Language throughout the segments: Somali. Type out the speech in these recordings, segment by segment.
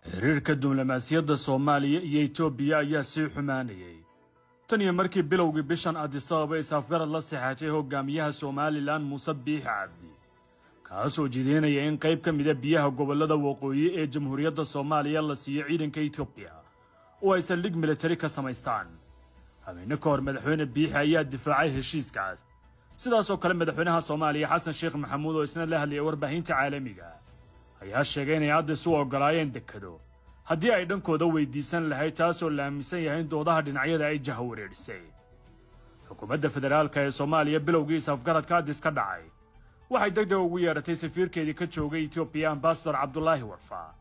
xiriirka diblomaasiyadda Soomaaliya iyo Itoobiya ayaa sii xumaanayay tan iyo markii bilowgii bishan Addis Ababa isafgarad la saxaatay hogaamiyaha Somaliland Muuse Biixi Cabdi kaasoo jideynaya in qayb ka mid ah biyaha gobolada waqooyi ee Jamhuuriyadda Soomaaliya la siiyo ciidanka Itoobiya oo ay saldhig militari ka samaystaan habeenna ka hor madaxweyne Biixi ayaa difaacay heshiiskaas sidaas oo kale madaxweynaha Soomaaliya Xasan Sheekh Maxamuud oo isna la hadlayay warbaahinta caalamiga ayaa sheegay in Addis u ogolaayeen dekado haddii ay dhankooda weydiisan lahayd taasoo la aaminsan yahay in doodaha dhinacyada ay jahawareerisay xukuumadda federaalka ee Soomaaliya bilowgii isafgaradka Addis ka dhacay waxay degdeg ugu yeeratay safiirkeedii ka joogay Itoobiya Ambassador Abdullaahi Warfa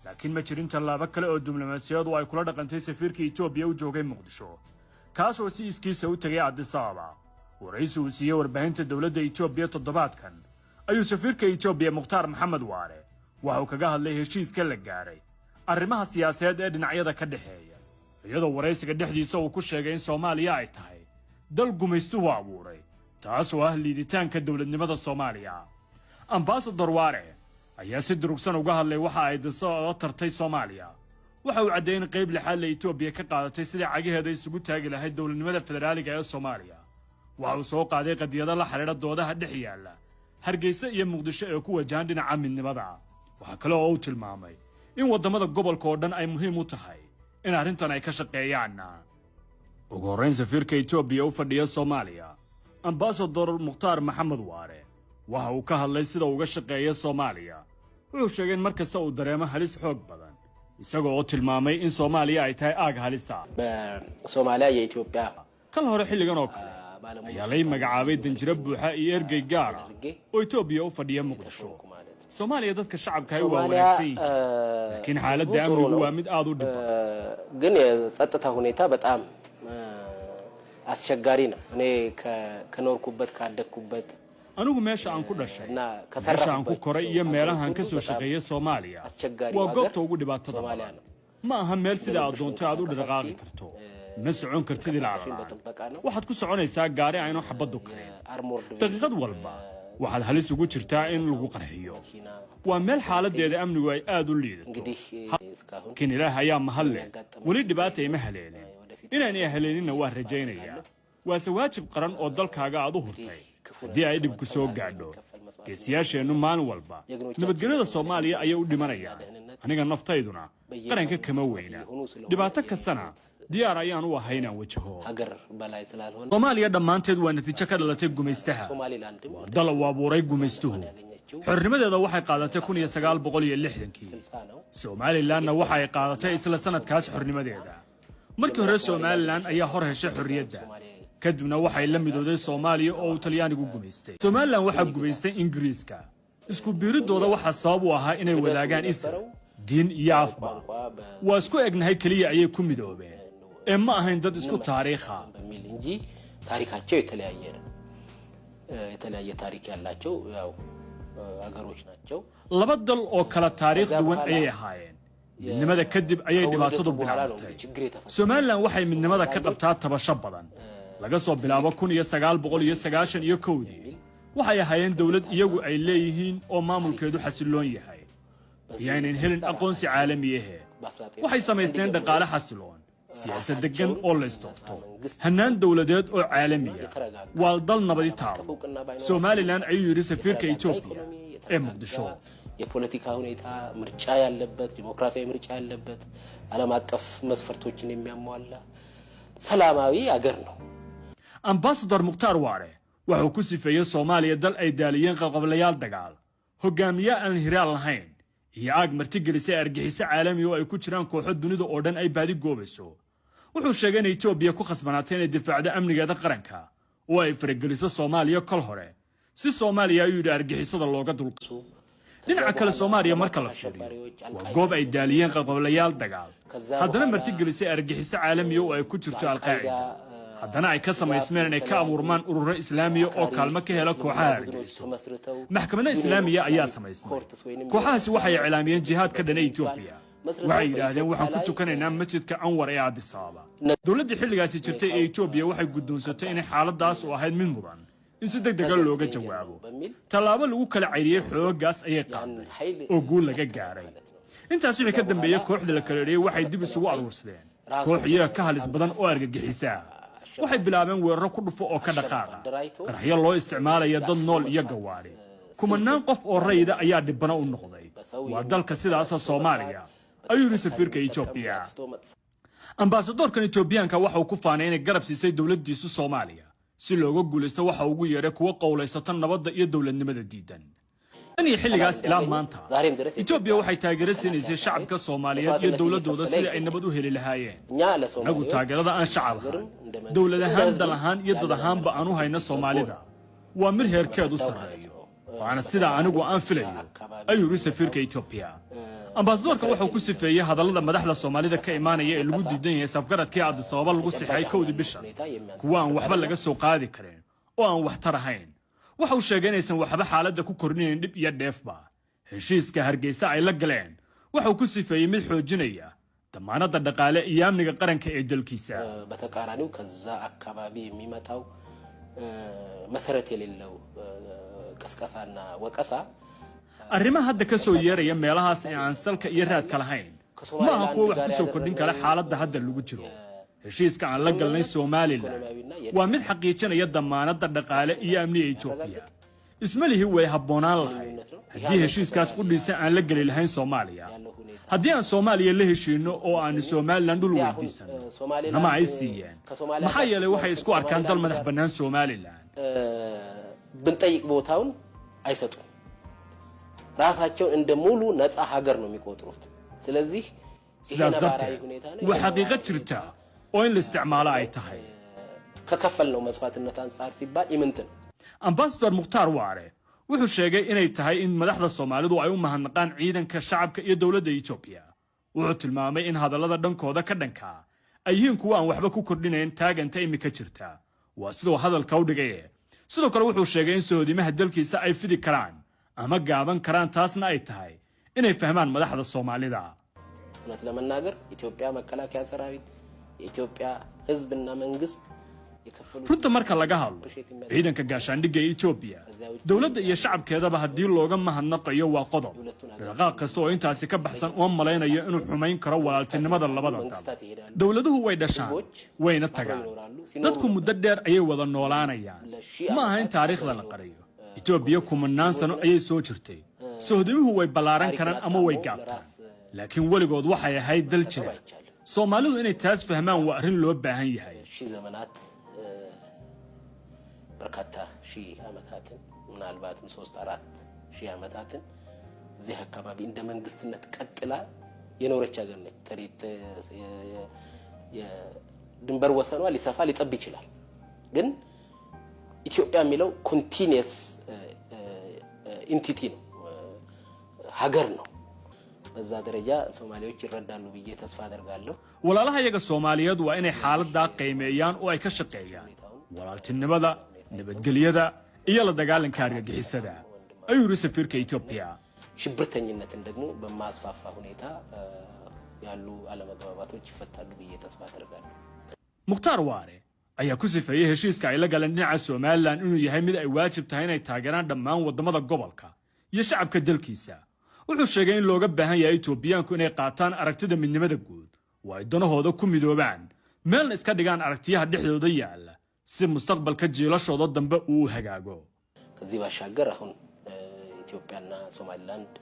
laakiin ma jirin tallaabo kale oo diblomaasiyadu ay kula dhaqantay safiirka Itoobiya u joogay Muqdisho kaasoo si iskiisa u tagay Addis Ababa waraysi uu siiyay warbaahinta dowladda Itoobiya toddobaadkan ayuu safiirka Itoobiya Mukhtaar Maxamed Waare waxa uu kaga hadlay heshiiska la gaaray arrimaha siyaasadeed ee dhinacyada ka dhaxeeya iyadoo waraysiga dhexdiisa uu ku sheegay in Soomaaliya ay tahay dal gumaystuhu abuuray taasoo ah liiditaanka dowladnimada Soomaaliya Ambassador Waare ayaa si durugsan uga hadlay waxa ay dhisoo tartay Soomaaliya waxa uu cadeeyay in qayb lixaad la Itoobiya ka qaadatay sidii cagiheeda isugu taagi lahayd dowladnimada federaaliga ee Soomaaliya waxa uu soo qaaday qadiyada la xiriira doodaha dhex yaala Hargeysa iyo Muqdisho ee ku wajahan dhinaca midnimada waxa kale oo uu tilmaamay in wadamada gobolka oo dhan ay muhiim u tahay in arrintan ay ka shaqeeyaan ugu horreyn safiirka Itoobiya u fadhiya Soomaaliya Ambassador Mukhtaar Maxamed Waare waxa uu ka hadlay sida uu uga shaqeeyo Soomaaliya wuxuu sheegay in markasta uu dareemo halis xoog badan isagoo oo tilmaamay in Soomaaliya ay tahay aag halis ah Soomaaliya iyo Itoobiya kal hore xilligan oo kale ayaa lay magacaabay danjiro buuxa iyo ergey gaar ah oo Itoobiya u fadhiya Muqdisho Soomaaliya dadka shacabka ay waa wanaagsan laakiin xaaladda amnigu waa mid aad u dhib ግን የጸጥታ ሁኔታ በጣም አስቸጋሪ ነው እኔ ከኖርኩበት ካደኩበት anigu meesha aan ku dhashay meesha aan ku koray iyo meelahan ka soo shaqeeyay Soomaaliya waa goobta ugu dhibaatada badan ma aha meel sida aad doonto aad u dhaqaaqi karto ma socon kartid ilaa waxaad ku soconaysaa gaari aynu xabadu karin daqiiqad walba waxaad halis ugu jirtaa in lagu qarxiyo waa meel xaaladeeda amnigu ay aad u liidato laakiin Ilaah ayaa mahad leh weli dhibaato ima haleelin inaan haleelina waa rajaynayaa waase waajib qaran oo dalkaaga aad u hurtay haddii ay dhib ku soo gaadho geesiyaasheennu maalin walba nabadgelyada Soomaaliya ayay u dhimanayaan aniga naftayduna qaranka kama weyna dhibaato kastana diyaar ayaan u ahay inaan wajaho Soomaaliya dhammaanteed waa natiijo ka dhalatay gumaystaha waa dal uu abuuray gumaystuhu xornimadeeda waxay qaadatay 1960kii Somalilandna waxay qaadatay isla sanadkaas xornimadeeda markii hore Somaliland ayaa hor heshay xorriyadda kadibna waxay la midowday Soomaaliya oo Talyaanigu gumaystay Somaliland waxa gumaystay Ingiriiska isku biiridooda waxa sabab u ahaa inay wadaagaan isir diin iyo afba waa isku egnahay kaliya ayay ku midoobeen ee ma ahayn dad isku taariikha እንጂ ታሪካቸው የተለያየ ታሪክ ያላቸው ያው አገሮች ናቸው laba dal oo kala taariikh duwan ayay ahaayeen midnimada kadib ayay dhibaatadu bilaabtay Somaliland waxay midnimada ka qabtaa tabasho badan laga soo bilaabo 1991 waxay ahaayeen dawlad iyagu ay leeyihiin oo maamulkeedu xasiloon yahay yaanay helin aqoonsi caalami ah waxay sameysteen dhaqaale xasiloon siyaasad degan oo la istoofto hanaan dawladeed oo caalami ah waa dal nabadi taabo Somaliland ayuu yiri safiirka Itoobiya ee Muqdisho የፖለቲካ ሁኔታ ምርጫ ያለበት ዲሞክራሲያዊ ምርጫ ያለበት ዓለም አቀፍ መስፈርቶችን የሚያሟላ ሰላማዊ አገር ነው Ambassador Mukhtaar Waare wuxuu ku sifeeyay Soomaaliya dal ay daaliyeen qalqablayaal dagaal hogaamiye aan hiraal lahayn iyo aag martigelisay argixisay caalami oo ay ku jiraan kooxo dunida oo dhan ay baadi goobayso wuxuu sheegay in Itoobiya ku khasbanaatay inay difaacdo amnigeeda qaranka oo ay farageliso Soomaaliya kol hore si Soomaaliya ay u argixisada looga dulqaado dhinaca kale Soomaaliya marka la fiiriyo waa goob ay daaliyeen qalqablayaal dagaal haddana martigelisay argixisay caalami oo ay ku jirto Al-Qaa'ida haddana ay ka samaysmeen inay ka abuurmaan ururo islaamiya oo kaalmo ka hela kooxaha argagixisay maxkamadda islaamiya ayaa samaysmay kooxahaasi waxay iclaamiyeen jihaad ka dhan Itoobiya waxay yiraahdeen waxaan ku tukanaynaa masjidka Anwar ee Addis Ababa dawladda xilligaasi jirtay ee Itoobiya waxay guddoonsatay in xaaladaas oo ahayd mid mudan in si degdeg ah looga jawaabo talaabo lagu kala ceyriyay xooggaas ayay qaaday oo guul laga gaaray intaas wixii ka dambeeyay kooxda la kala dheeyay waxay dib isugu aruursadeen koox iyaga ka halis badan oo argagixisa waxay bilaabeen weeraro ku dhufo oo ka dhaqaaqa qaraxyo loo isticmaalaya dad nool iyo gawaari kumanaan qof oo rayida ayaa dhibana u noqday waa dalka sidaas Soomaaliya ayuu safiirka Itoobiya ambaasadorkan Itoobiyaanka waxa uu ku faanay inay garab siisay dawladdiisa Soomaaliya si looga guuleysto waxa ugu yeeray kuwa qowleysatan nabadda iyo dawladnimada diidan أني حلقاس إلى مانتا إثيوبيا waxay taageeraysaa shacabka Soomaaliyeed iyo dawladooda sidii ay nabad u heli lahaayeen nagu taageerada aan shacabka dawladahan dalahan iyo dadahan ba aanu hayna Soomaalida waa mir heerkeedu sareeyo waana sida anigu aan filayo ayuu safiirka Itoobiya ambaasadorka wuxuu ku sifeeyay hadallada madaxda Soomaalida ka imaanaya ee lagu diidan yahay safgaradkii Addis Ababa lagu sixay kowdii bisha kuwa aan waxba laga soo qaadi karin oo aan wax tarahayn waxa uu sheegay inaysan waxba xaaladda ku korneen dib iyo dheefba heshiiska Hargeysa ay la galeen waxa uu ku sifeeyay mid xoojinaya damaanadda dhaqaale iyo amniga qaranka ee dalkiisa bataqaaraniu kaza akababi የሚመጣው መሰረት የሌለው ቀስቀሳና ወቀሳ arrimaha hadda ka soo yeeraya meelahaas ee aan salka iyo raadka lahayn ma aha kuwa wax ku soo kordhin kara xaaladda hadda lagu jiro heshiiska aan la galnay Soomaaliland waa mid xaqiijinaya damaanadda dhaqaale iyo amniga Itoobiya ismalihi way habboonaan lahayd haddii heshiiskaas u dhisa aan la gali lahayn Soomaaliya haddii aan Soomaaliya la heshiino oo aan Soomaaliland dhul weydiisan nama ay siiyeen maxaa yeelay waxay isku arkaan dal madax bannaan Soomaaliland ብንጠይቅ ቦታውን አይሰጡም ራሳቸው እንደ ሙሉ ነፃ ሀገር ነው የሚቆጥሩት ስለዚህ sidaas darteed waa xaqiiqad jirta oo in la isticmaalo ay tahay ከከፈልነው መስዋዕትነት አንፃር ሲባል ይምንትን ambassador Mukhtar Waare wuxuu sheegay inay tahay in madaxda Soomaalidu ay u mahadnaqaan ciidanka shacabka iyo dawladda Itoobiya wuxuu tilmaamay in hadallada dhankooda ka dhanka ay yihiin kuwa aan waxba ku kordhinayn taaganta imika jirta waa sidoo hadalka u dhigay sidoo kale wuxuu sheegay in soodimaha dalkiisa ay fidi karaan ama gaaban karaan taasna ay tahay inay fahmaan madaxda Soomaalida ለመናገር ኢትዮጵያ መከላከያ ሰራዊት ኢትዮጵያ ህዝብና መንግስት runta marka laga hadlo ciidanka gaashaandhigga Itoobiya dawladda iyo shacabkeedaba hadii looga mahadnaqayo waa qodob dhaqaaq kasta oo intaasi ka baxsan oo malaynayo inuu xumayn karo walaaltinimada labada dal dawladuhu way dhashaan wayna tagaan dadku muddo dheer ayay wada noolaanayaan ma aha in taariikhda la qariyo Itoobiya kumanaan sano ayay soo jirtay sohdimuhu way balaaran karaan ama way gaabtaan laakiin waligood waxay ahayd dal jira Soomaalidu inay taas fahmaan waa arrin loo baahan yahay በርካታ ሺህ ዓመታትን ምናልባትም 3-4 ሺህ ዓመታትን እዚህ አካባቢ እንደ መንግስትነት ቀጥላ የኖረች ሀገር ነች ተሪት የድንበር ወሰኗ ሊሰፋ ሊጠብ ይችላል ግን ኢትዮጵያ የሚለው ኮንቲኒየስ ኢንቲቲ ነው ሀገር ነው በዛ ደረጃ ሶማሌዎች ይረዳሉ ብዬ ተስፋ አደርጋለሁ walaalaha iyaga Soomaaliyeed waa inay xaaladda qiimeeyaan oo ay ka shaqeeyaan walaaltinimada nabadgelyada iyo la dagaalanka argagixisada ayuu safiirka Itoobiya ሽብርተኝነትን ደግሞ በማስፋፋ ሁኔታ ያሉ አለመግባባቶች ይፈታሉ ብዬ ተስፋ አደርጋለሁ Mukhtar Waare ayaa ku sifeeyay heshiiska ay la galeen dhinaca Soomaaliland inuu yahay mid ay waajib tahay inay taageeraan dhammaan wadamada gobolka iyo shacabka dalkiisa wuxuu sheegay in looga baahan yahay Itoobiyaanku inay qaataan aragtida midnimada guud waa danahooda ku midoobaan meel iska dhigaan aragtiyaha dhexdooda yaala si mustaqbalka jiilashooda dambe uu hagaago ከዚህ ባሻገር አሁን ኢትዮጵያና ሶማሊላንድ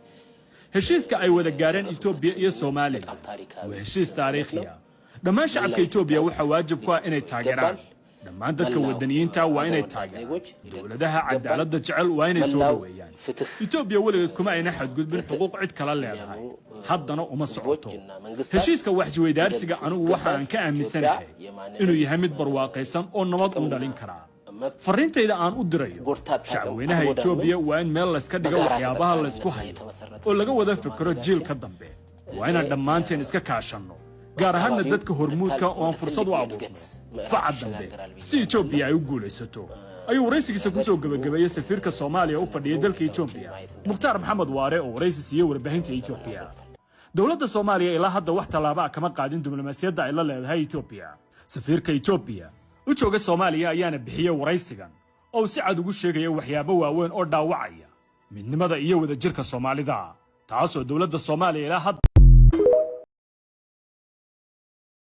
heshiiska ay wada gaareen Itoobiya iyo Soomaaliland waa heshiis taariikhi ah dhammaan shacabka Itoobiya waxa waajib ku ah inay taageeraan dhammaan dadka wadaniyiinta waa inay taageeraan dawladaha cadaaladda jecel waa inay soo dhaweeyaan Itoobiya waligeed kuma ayna xadgudbin xuquuq cid kala leedahay haddana uma socoto heshiiska waxjiweydaarsiga anigu waxa aan ka aaminsanahay inuu yahay mid barwaaqaysan oo nabad u dhalin kara fariintayda aan u dirayo shacabweynaha Itoobiya waa in meel la iska dhigo waxyaabaha la isku hayo oo laga wada fikiro jiilka dambe waa inaan dhammaanteen iska kaashanno gaar ahaan dadka hormuudka oo aan fursad u abuurno facad dambe si Itoobiya ay u guulaysato ayuu waraysigiisa ku soo gabagabeeyay safiirka Soomaaliya u fadhiyay dalka Itoobiya Mukhtar Maxamed Waare oo waraysi siiyay warbaahinta Itoobiya dawladda Soomaaliya ilaa hadda wax talaabo ah kama qaadin diblomaasiyadda ay la leedahay Itoobiya safiirka Itoobiya u jooga Soomaaliya ayaana bixiyay waraysigan oo si cad ugu sheegay waxyaabo waaweyn oo dhaawacaya midnimada iyo wadajirka Soomaalida taasoo dawladda Soomaaliya ilaa hadda